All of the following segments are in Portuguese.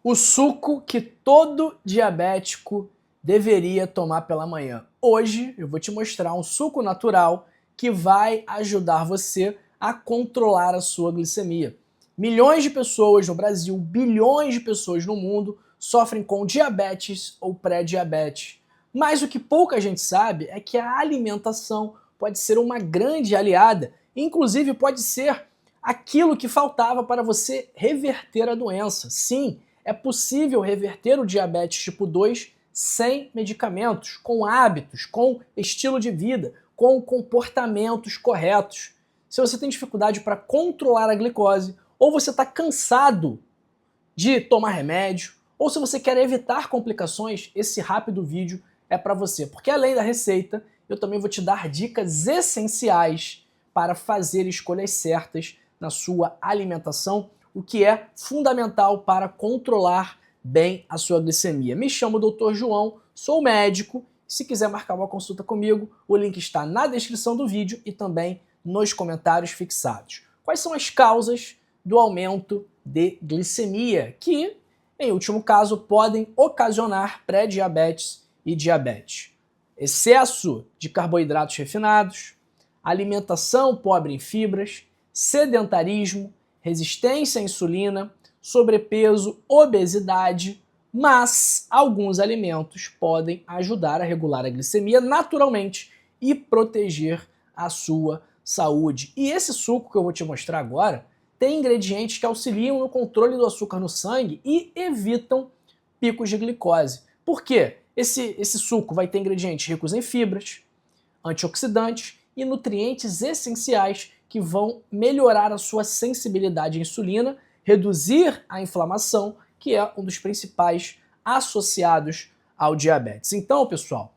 O suco que todo diabético deveria tomar pela manhã. Hoje eu vou te mostrar um suco natural que vai ajudar você a controlar a sua glicemia. Milhões de pessoas no Brasil, bilhões de pessoas no mundo sofrem com diabetes ou pré-diabetes. Mas o que pouca gente sabe é que a alimentação pode ser uma grande aliada, inclusive pode ser aquilo que faltava para você reverter a doença. Sim, é possível reverter o diabetes tipo 2 sem medicamentos, com hábitos, com estilo de vida, com comportamentos corretos. Se você tem dificuldade para controlar a glicose, ou você está cansado de tomar remédio, ou se você quer evitar complicações, esse rápido vídeo é para você. Porque além da receita, eu também vou te dar dicas essenciais para fazer escolhas certas na sua alimentação, o que é fundamental para controlar bem a sua glicemia. Me chamo Dr. João, sou médico. Se quiser marcar uma consulta comigo, o link está na descrição do vídeo e também nos comentários fixados. Quais são as causas do aumento de glicemia, que, em último caso, podem ocasionar pré-diabetes e diabetes? Excesso de carboidratos refinados, alimentação pobre em fibras, sedentarismo, resistência à insulina, sobrepeso, obesidade, mas alguns alimentos podem ajudar a regular a glicemia naturalmente e proteger a sua saúde. E esse suco que eu vou te mostrar agora tem ingredientes que auxiliam no controle do açúcar no sangue e evitam picos de glicose. Por quê? Esse suco vai ter ingredientes ricos em fibras, antioxidantes e nutrientes essenciais que vão melhorar a sua sensibilidade à insulina, reduzir a inflamação, que é um dos principais associados ao diabetes. Então, pessoal,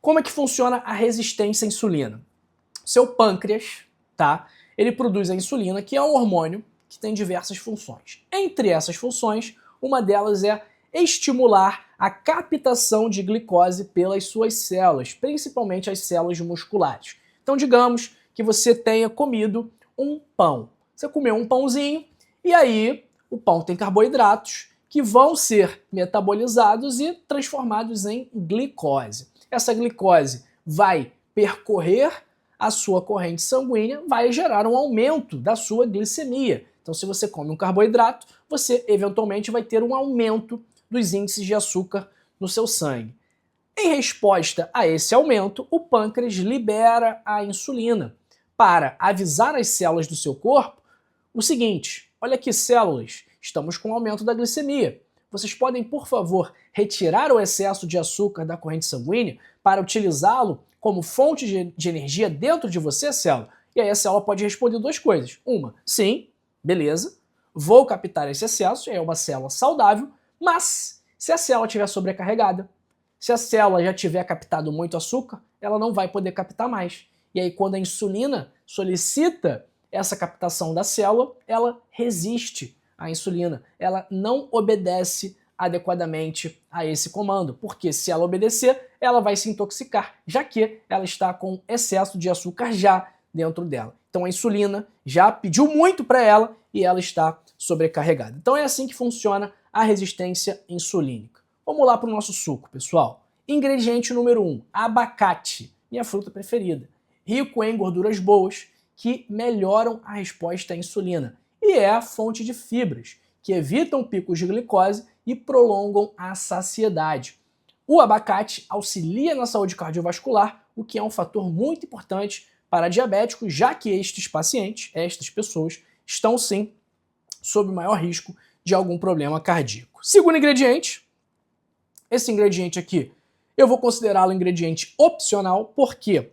como é que funciona a resistência à insulina? Seu pâncreas, tá? Ele produz a insulina, que é um hormônio que tem diversas funções. Entre essas funções, uma delas é estimular a captação de glicose pelas suas células, principalmente as células musculares. Então, digamos que você tenha comido um pão. Você comeu um pãozinho e aí o pão tem carboidratos que vão ser metabolizados e transformados em glicose. Essa glicose vai percorrer a sua corrente sanguínea, vai gerar um aumento da sua glicemia. Então, se você come um carboidrato, você eventualmente vai ter um aumento dos índices de açúcar no seu sangue. Em resposta a esse aumento, o pâncreas libera a insulina para avisar as células do seu corpo o seguinte: olha aqui, células, estamos com aumento da glicemia. Vocês podem, por favor, retirar o excesso de açúcar da corrente sanguínea para utilizá-lo como fonte de energia dentro de você, célula? E aí a célula pode responder duas coisas. Uma, sim, beleza, vou captar esse excesso, é uma célula saudável, mas se a célula estiver sobrecarregada, se a célula já tiver captado muito açúcar, ela não vai poder captar mais. E aí quando a insulina solicita essa captação da célula, ela resiste à insulina, ela não obedece adequadamente a esse comando, porque se ela obedecer, ela vai se intoxicar, já que ela está com excesso de açúcar já dentro dela. Então a insulina já pediu muito para ela e ela está sobrecarregada. Então é assim que funciona a resistência insulínica. Vamos lá para o nosso suco, pessoal. Ingrediente número 1, abacate, minha fruta preferida. Rico em gorduras boas que melhoram a resposta à insulina e é a fonte de fibras, que evitam picos de glicose e prolongam a saciedade. O abacate auxilia na saúde cardiovascular, o que é um fator muito importante para diabéticos, já que estes pacientes, estas pessoas, estão sim sob maior risco de algum problema cardíaco. Segundo ingrediente, esse ingrediente aqui, eu vou considerá-lo ingrediente opcional, porque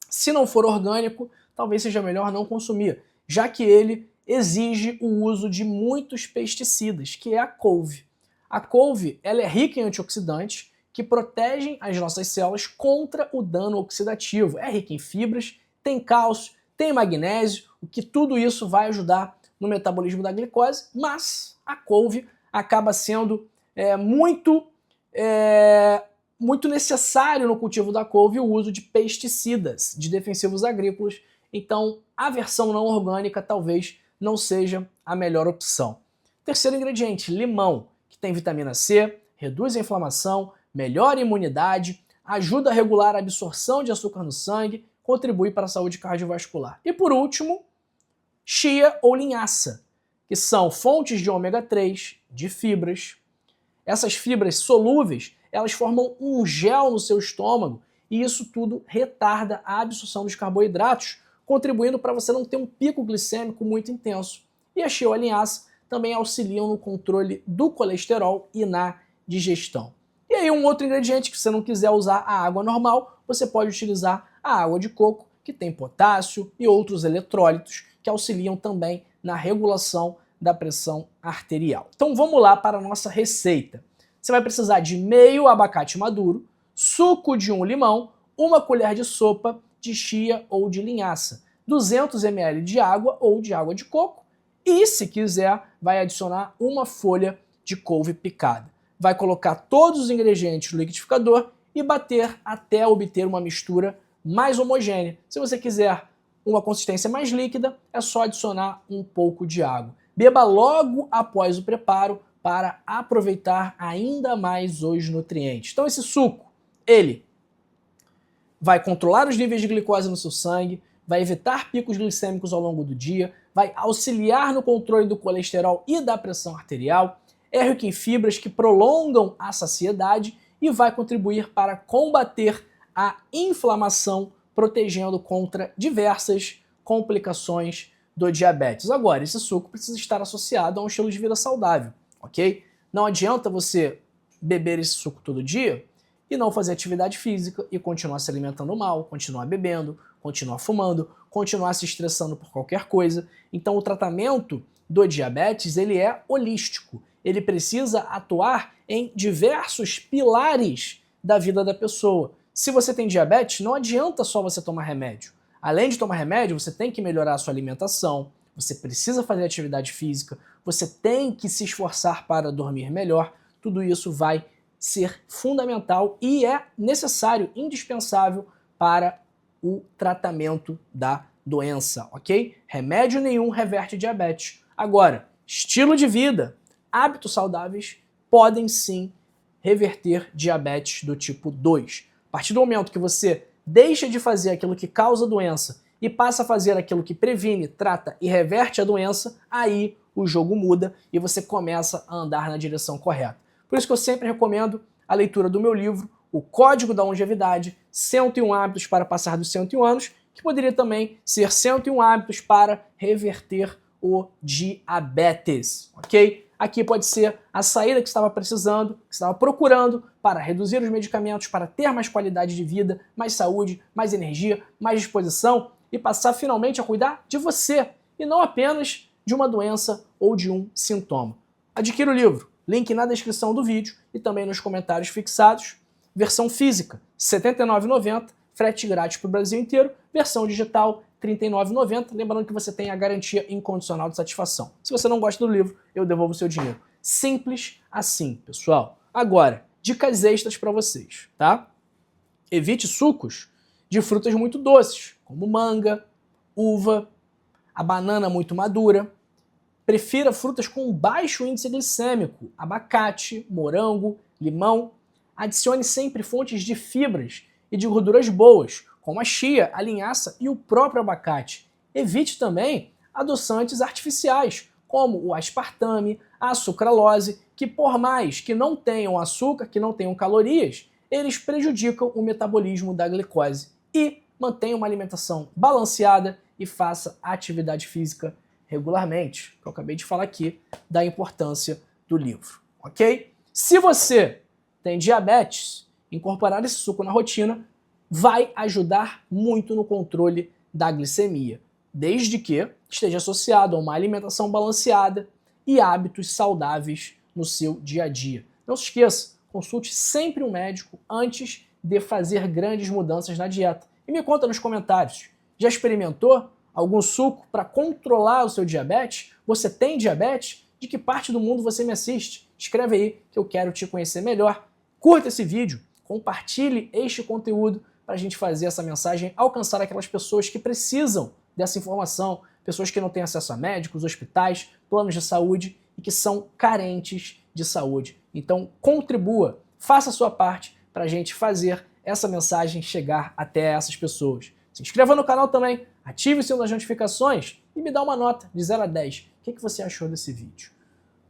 se não for orgânico, talvez seja melhor não consumir, já que ele exige o uso de muitos pesticidas, que é a couve. A couve, ela é rica em antioxidantes que protegem as nossas células contra o dano oxidativo. É rica em fibras, tem cálcio, tem magnésio, o que tudo isso vai ajudar no metabolismo da glicose, mas a couve acaba sendo muito necessário no cultivo da couve o uso de pesticidas, de defensivos agrícolas. Então, a versão não orgânica talvez não seja a melhor opção. Terceiro ingrediente, limão, que tem vitamina C, reduz a inflamação, melhora a imunidade, ajuda a regular a absorção de açúcar no sangue, contribui para a saúde cardiovascular. E por último, chia ou linhaça, que são fontes de ômega 3, de fibras. Essas fibras solúveis, elas formam um gel no seu estômago e isso tudo retarda a absorção dos carboidratos, contribuindo para você não ter um pico glicêmico muito intenso. E a chia ou a linhaça também auxiliam no controle do colesterol e na digestão. E aí um outro ingrediente que você não quiser usar a água normal, você pode utilizar a água de coco, que tem potássio e outros eletrólitos que auxiliam também na regulação da pressão arterial. Então vamos lá para a nossa receita. Você vai precisar de meio abacate maduro, suco de um limão, uma colher de sopa de chia ou de linhaça, 200 ml de água ou de água de coco e, se quiser, vai adicionar uma folha de couve picada. Vai colocar todos os ingredientes no liquidificador e bater até obter uma mistura mais homogênea. Se você quiser uma consistência mais líquida, é só adicionar um pouco de água. Beba logo após o preparo para aproveitar ainda mais os nutrientes. Então esse suco, ele vai controlar os níveis de glicose no seu sangue, vai evitar picos glicêmicos ao longo do dia, vai auxiliar no controle do colesterol e da pressão arterial, é rico em fibras que prolongam a saciedade e vai contribuir para combater a inflamação, protegendo contra diversas complicações do diabetes. Agora, esse suco precisa estar associado a um estilo de vida saudável, ok? Não adianta você beber esse suco todo dia e não fazer atividade física e continuar se alimentando mal, continuar bebendo, continuar fumando, continuar se estressando por qualquer coisa. Então o tratamento do diabetes, ele é holístico. Ele precisa atuar em diversos pilares da vida da pessoa. Se você tem diabetes, não adianta só você tomar remédio. Além de tomar remédio, você tem que melhorar a sua alimentação, você precisa fazer atividade física, você tem que se esforçar para dormir melhor. Tudo isso vai ser fundamental e é necessário, indispensável para o tratamento da doença, ok? Remédio nenhum reverte diabetes. Agora, estilo de vida, hábitos saudáveis podem sim reverter diabetes do tipo 2. A partir do momento que você deixa de fazer aquilo que causa doença e passa a fazer aquilo que previne, trata e reverte a doença, aí o jogo muda e você começa a andar na direção correta. Por isso que eu sempre recomendo a leitura do meu livro, O Código da Longevidade, 101 Hábitos para Passar dos 101 Anos, que poderia também ser 101 Hábitos para Reverter o Diabetes, ok? Aqui pode ser a saída que você estava precisando, que você estava procurando para reduzir os medicamentos, para ter mais qualidade de vida, mais saúde, mais energia, mais disposição e passar finalmente a cuidar de você e não apenas de uma doença ou de um sintoma. Adquira o livro, link na descrição do vídeo e também nos comentários fixados. Versão física, R$ 79,90, frete grátis para o Brasil inteiro. Versão digital, R$ 39,90. Lembrando que você tem a garantia incondicional de satisfação. Se você não gosta do livro, eu devolvo o seu dinheiro. Simples assim, pessoal. Agora, dicas extras para vocês, tá? Evite sucos de frutas muito doces, como manga, uva, a banana muito madura. Prefira frutas com baixo índice glicêmico, abacate, morango, limão. Adicione sempre fontes de fibras e de gorduras boas, como a chia, a linhaça e o próprio abacate. Evite também adoçantes artificiais, como o aspartame, a sucralose, que por mais que não tenham açúcar, que não tenham calorias, eles prejudicam o metabolismo da glicose. E mantenha uma alimentação balanceada e faça atividade física regularmente, que eu acabei de falar aqui da importância do livro, ok? Se você tem diabetes, incorporar esse suco na rotina vai ajudar muito no controle da glicemia, desde que esteja associado a uma alimentação balanceada e hábitos saudáveis no seu dia a dia. Não se esqueça, consulte sempre um médico antes de fazer grandes mudanças na dieta. E me conta nos comentários, já experimentou algum suco para controlar o seu diabetes? Você tem diabetes? De que parte do mundo você me assiste? Escreve aí que eu quero te conhecer melhor. Curta esse vídeo, compartilhe este conteúdo para a gente fazer essa mensagem alcançar aquelas pessoas que precisam dessa informação, pessoas que não têm acesso a médicos, hospitais, planos de saúde e que são carentes de saúde. Então contribua, faça a sua parte para a gente fazer essa mensagem chegar até essas pessoas. Se inscreva no canal também, ative o sininho das notificações e me dá uma nota de 0 a 10. O que você achou desse vídeo?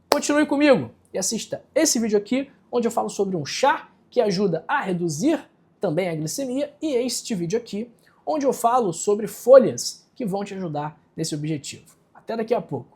Continue comigo e assista esse vídeo aqui, onde eu falo sobre um chá que ajuda a reduzir também a glicemia, e este vídeo aqui, onde eu falo sobre folhas que vão te ajudar nesse objetivo. Até daqui a pouco.